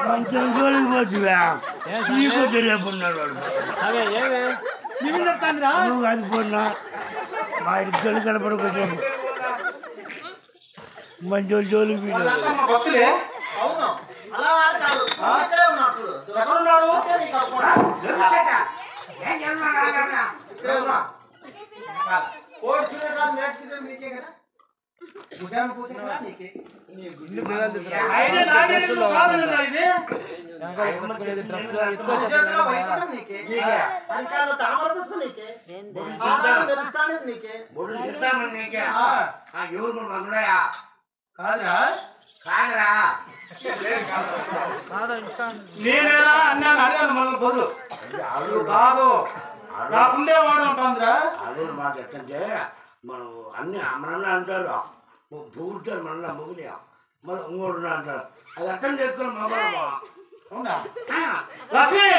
మంచిగా జోలికి పోతువా నీకు తెలియకున్నాడు నువ్వు అది పోన్నా మా ఇంటి జోలి కనపడకొచ్చాము మంచి జోలికి భక్తులే అవును అలా కాదు ఇక్కడే ఉన్నాడు ఎక్కడున్నాడు కోడి చూడగా నేర్చుకునే మీకే కదా గుడాను పోసినా నీకే ఇల్లు బిగాలు అయితే నాకే కావాలన్నా ఇది డ్రెస్ ఎత్తుకోవడం నీకే అంకాల తామర పుష్పం నీకే ఆధారం వెలుస్తానే నీకే బొడ్డు తింటామని నీకే ఆ ఎవరు మనడయా కాదురా కాదురా నేనేరా అన్నాను అడిగాను మళ్ళీ బదులు అడుగు కాదు నాకుండేవాడు అంటుందిరా అదే మాట ఎట్టంటే మనం అన్ని మనల్ని అంటారు పూర్తారు మనల్ని మొగులి మన ఇంకోటి అంటారు అది అర్థం చేసుకుని మగవాళ్ళమా అవునా లక్ష్మి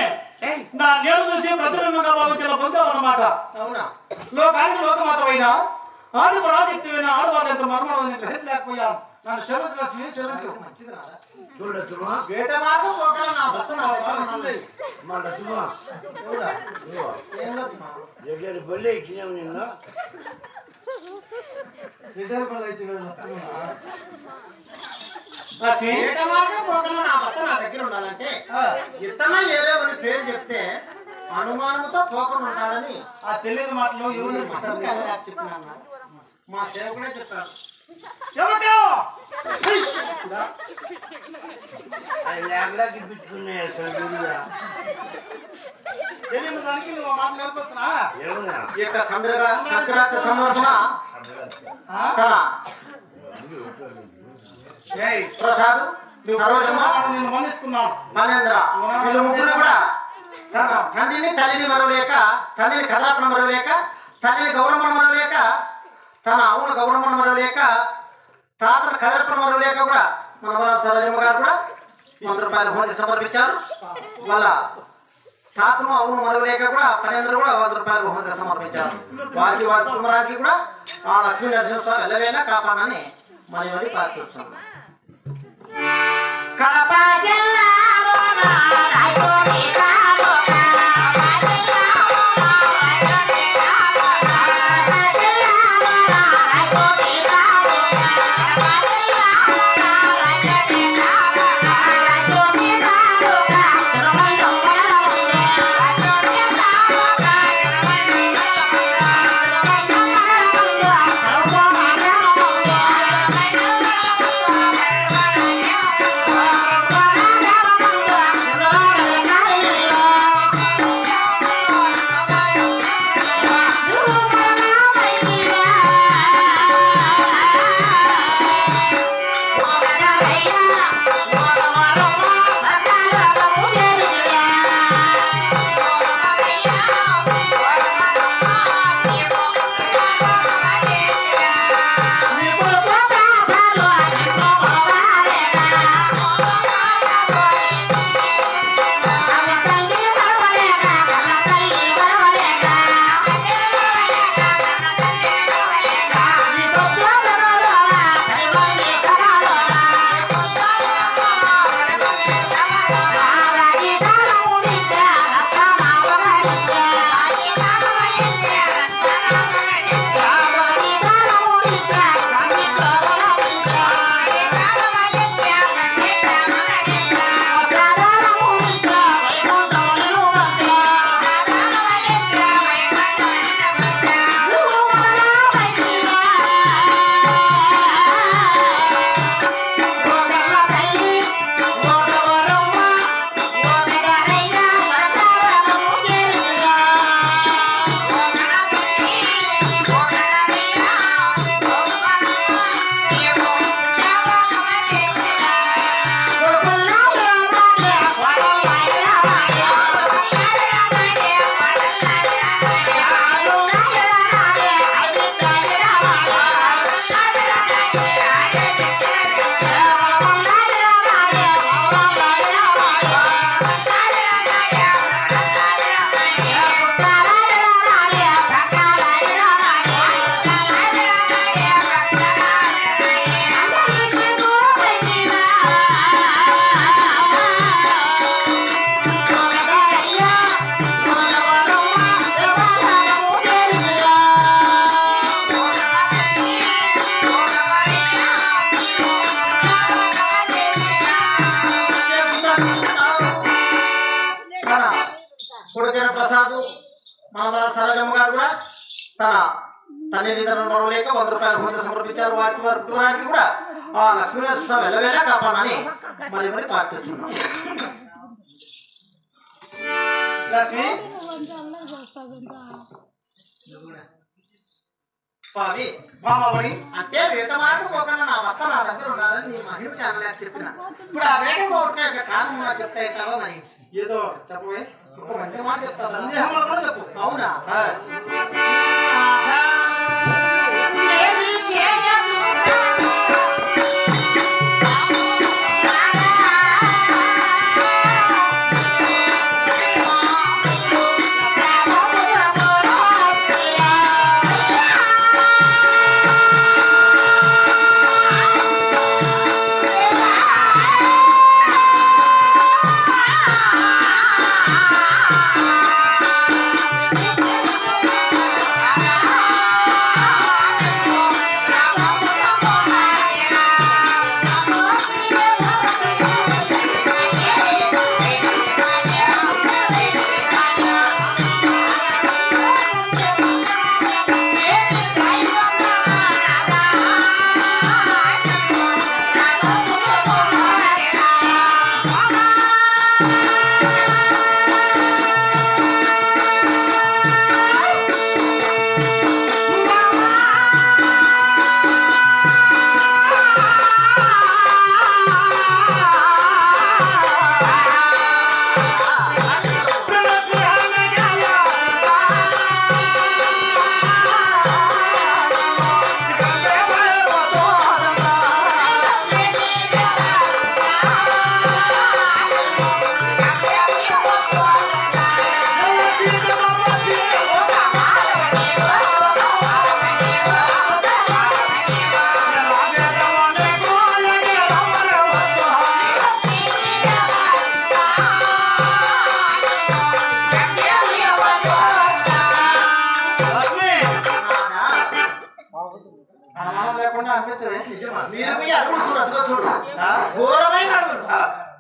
నా నేను చూసి ప్రతిబింబంగా భావించిన పొందావు అన్నమాట అవునా లోకానికి లోకమాతమైన ఆది పరాశక్తిమైన ఆడవాళ్ళు ఎంత మర్మం గ్రహించలేకపోయాను నన్ను క్షమించు లక్ష్మి క్షమించు చూడొచ్చుమా వేట మాత్రం ఒకవేళ నా భర్త మా లక్ష్మా దగ్గర బొల్లి ఇచ్చినాము నిన్ను వేట మార్గం ఒకవేళ నా భర్త నా దగ్గర ఉండాలంటే ఇతనే ఏదో అని పేరు చెప్తే అనుమానంతో పోకుండా ఉంటాడని ఆ తెలియని మాటలో ఎవరు చెప్తున్నాను మా సేవకుడే చెప్తాడు అది లేకలాకి పిచ్చుకున్నాయి తెలియని దానికి నువ్వు మాట నేర్పొస్తున్నా ఏమన్నా ఈ యొక్క సంక్రాంతి సందర్భన ప్రసాద్ సరోజమ్మ నేను మన్నిస్తున్నాను మనేంద్ర వీళ్ళు ముగ్గురు కూడా తన తండ్రిని తల్లిని మరవలేక తల్లిని కథాపణ మరవలేక తల్లిని గౌరవం మరవలేక తన అవును గౌరవం మరవలేక తాతను కదర్పణ మరవలేక కూడా మన సరోజమ్మ గారు కూడా ₹100 భోజనం సమర్పించారు వాళ్ళ తాతను అవును మరవలేక కూడా పనేంద్ర కూడా ₹100 భోజనం సమర్పించారు వారి కుమారానికి కూడా ఆ లక్ష్మీ నరసింహస్వామి వెళ్ళవేలా కాపాడని మరి మరి ప్రార్థిస్తున్నాం కడప మరవలేక 100 రూపాయల పూజ సమర్పించారు. వారికి వారి కుటుంబానికి కూడా ఆ లక్ష్మీనరసింహ వెలవేలా కాపాడని మరి ప్రార్థిస్తున్నాం. లక్ష్మి స్వామి మామని అంటే వేట మాట పోకుండా నా భర్త నా దగ్గర ఉండాలని నీ మహిమ ఛానల్ చెప్పిన. ఇప్పుడు ఆ వేట పోవటం కారణం నాకు చెప్తాయితావా? మరి ఏదో చెప్పవే, మంచి మాట చెప్తాను. చెప్పు. అవునా?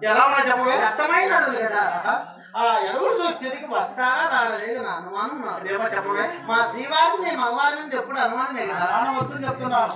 ఎలా ఉన్నా చెప్పవే? అర్థమైన అడుగులు కదా. ఆ ఎడుగులు చూసి తిరిగి వస్తాడా రాలేదు నా అనుమానం. నాదేమో చెప్పవే? మా శ్రీవారికి నీ మగవారి నుంచి ఎప్పుడు అనుమానమే కదా. వద్దు చెప్తున్నాను.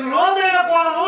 లోతైన కోణము